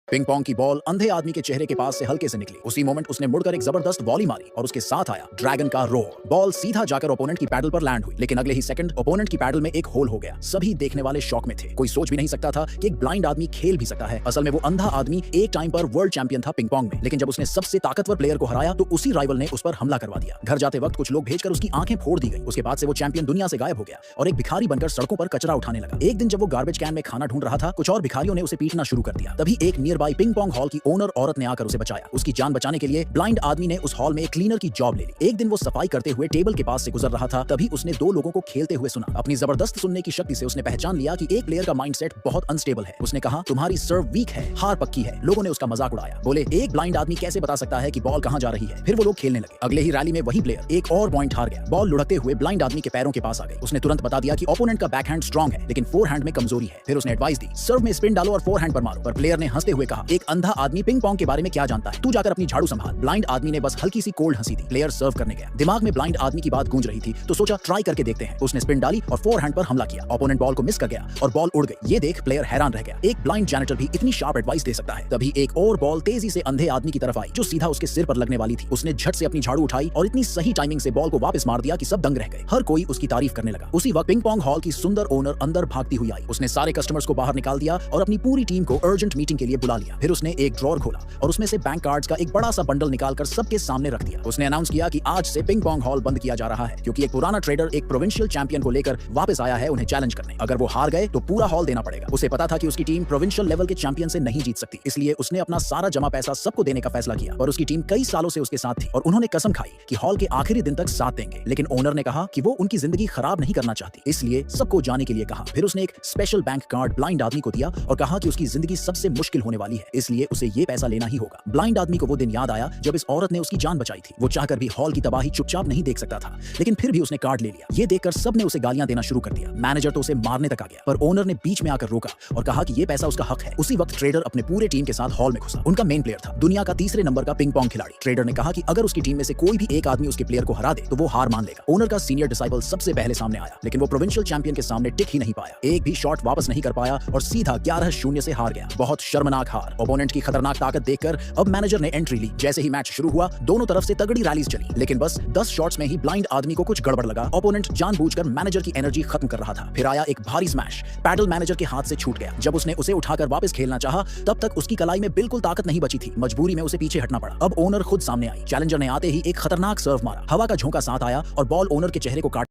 Ping pong की ball अंधे आदमी के चेहरे के पास से हल्के से निकली। उसी मोमेंट उसने मुड़कर एक जबरदस्त वॉली मारी और उसके साथ आया ड्रैगन का रोर। बॉल सीधा जाकर ओपोनेंट की पैडल पर लैंड हुई, लेकिन अगले ही सेकंड ओपोनेंट की पैडल में एक होल हो गया। सभी देखने वाले शॉक में थे। कोई सोच भी नहीं सकता था कि एक ब्लाइंड आदमी खेल भी सकता है। असल में वो अंधा आदमी एक टाइम पर वर्ल्ड चैंपियन था पिंग पोंग में, लेकिन जब उसने सबसे ताकतवर प्लेयर को हराया तो उसी राइवल ने उस पर हमला करवा दिया। घर जाते वक्त कुछ लोग भेजकर उसकी आंखें फोड़ दी गई। उसके बाद से वो चैंपियन दुनिया से गायब हो गया और एक भिखारी बनकर सड़कों पर कचरा उठाने लगा। एक दिन जब वो गार्बेज कैन में खाना ढूंढ रहा था, कुछ और भिखारियों ने उसे पीटना शुरू कर दिया। तभी एक near by ping pong hall की ओनर औरत ने आकर उसे बचाया। उसकी जान बचाने के लिए ब्लाइंड आदमी ने उस हॉल में एक क्लीनर की जॉब ले ली। एक दिन वो सफाई करते हुए टेबल के पास से गुजर रहा था, तभी उसने दो लोगों को खेलते हुए सुना। अपनी जबरदस्त सुनने की शक्ति से उसने पहचान लिया कि एक प्लेयर का माइंडसेट बहुत अनस्टेबल है। उसने कहा, तुम्हारी सर्व वीक है, हार पक्की है। लोगों ने उसका मजाक उड़ाया, बोले एक ब्लाइंड आदमी कैसे बता सकता है कि बॉल कहां जा रही है। फिर वो लोग खेलने लगे। अगले ही रैली में वही प्लेयर एक और पॉइंट हार गया। बॉल लुढ़कते हुए ब्लाइंड आदमी के पैरों के पास आ गई। उसने तुरंत बता दिया कि ओपोनेंट का बैकहैंड स्ट्रांग है, लेकिन फोरहैंड में कमजोरी है। फिर उसने एडवाइस दी, सर्व में स्पिन डालो और फोरहैंड पर मारो। पर प्लेयर ने हंसते हुए कहा, एक अंधा आदमी पिंग पोंग के बारे में क्या जानता है, तू जाकर अपनी झाड़ू संभाल। ब्लाइंड आदमी ने बस हल्की सी कोल्ड हंसी दी। प्लेयर सर्व करने गया। दिमाग में ब्लाइंड आदमी की बात गूंज रही थी, तो सोचा ट्राई करके देखते हैं। उसने स्पिन डाली और फोरहैंड पर हमला किया। ओपोनेंट बॉल को मिस कर गया और बॉल उड़ गई। ये देख प्लेयर हैरान रह गया। एक ब्लाइंड जैनिटर भी इतनी शार्प एडवाइस दे सकता है। तभी एक और बॉल तेजी से अंधे आदमी की तरफ आई, जो सीधा उसके सिर पर लगने वाली थी। उसने झट से अपनी झाड़ू उठाई और इतनी सही टाइमिंग से बॉल को वापस मार दिया कि सब दंग रह गए। हर कोई उसकी तारीफ करने लगा। उसी वक्त पिंग पोंग हॉल की सुंदर ओनर अंदर भागती हुई आई। उसने सारे कस्टमर्स को बाहर निकाल दिया और अपनी पूरी टीम को अर्जेंट मीटिंग के लिए बुला लिया। फिर उसने एक ड्रॉर खोला और उसमें से बैंक कार्ड्स का एक बड़ा सा बंडल निकालकर सबके सामने रख दिया। उसने अनाउंस किया कि आज से पिंग पोंग हॉल बंद किया जा रहा है, क्योंकि एक पुराना ट्रेडर एक प्रोविंशियल चैंपियन को लेकर वापस आया है उन्हें चैलेंज करने। अगर वो हार गए तो पूरा हॉल देना पड़ेगा। उसे पता था कि उसकी टीम प्रोविंशियल लेवल के चैंपियन से नहीं जीत सकती, इसलिए उसने अपना सारा जमा पैसा सबको देने का फैसला किया। पर उसकी टीम कई सालों से उसके साथ थी और उन्होंने कसम खाई कि हॉल के आखिरी दिन तक साथ देंगे। लेकिन ओनर ने कहा कि वो उनकी जिंदगी खराब नहीं करना चाहती, इसलिए सबको जाने के लिए कहा। फिर उसने एक स्पेशल बैंक कार्ड ब्लाइंड आदमी को दिया और कहा कि उसकी जिंदगी सबसे मुश्किल होने वाली है, इसलिए उसे ये पैसा लेना ही होगा। ब्लाइंड आदमी को वो दिन याद आया जब इस औरत ने उसकी जान बचाई थी। वो चाहकर भी हॉल की तबाही चुपचाप नहीं देख सकता था, लेकिन फिर भी उसने कार्ड ले लिया। ये देखकर सबने उसे गालियां देना शुरू कर दिया। मैनेजर तो उसे मारने तक आ गया, पर ओनर ने बीच में आकर रोका और कहा कि ये पैसा उसका हक है। उसी वक्त ट्रेडर अपने पूरे टीम के साथ हॉल में घुसा। उनका मेन प्लेयर था दुनिया का तीसरे नंबर का पिंग पोंग खिलाड़ी। ट्रेडर ने कहा कि अगर उसकी टीम में से कोई भी एक आदमी उसके प्लेयर को हरा दे तो वो हार मान लेगा। ओनर का सीनियर डिसाइपल सबसे पहले सामने आया, लेकिन वो प्रोविंशियल चैंपियन के सामने टिक ही नहीं पाया। एक भी शॉट वापस नहीं कर पाया और सीधा 11-0 से हार गया। बहुत शर्मनाक हार। ओपोनेंट की खतरनाक ताकत देखकर अब मैनेजर ने एंट्री ली। जैसे ही मैच शुरू हुआ, दोनों तरफ से तगड़ी रैलीज चली, लेकिन बस 10 शॉट्स में ही ब्लाइंड आदमी को कुछ गड़बड़ लगा। ओपोनेंट जानबूझकर मैनेजर की एनर्जी खत्म कर रहा था। फिर आया एक भारी स्मैश। पैडल मैनेजर के हाथ से छूट गया। जब उसने उसे उठाकर वापस खेलना चाहा, तब तक उसकी कलाई में बिल्कुल ताकत नहीं बची थी। मजबूरी में उसे पीछे हटना पड़ा। अब ओनर खुद सामने आई। चैलेंजर ने आते ही एक खतरनाक सर्व मारा। हवा का झोंका साथ आया और बॉल ओनर के चेहरे को काट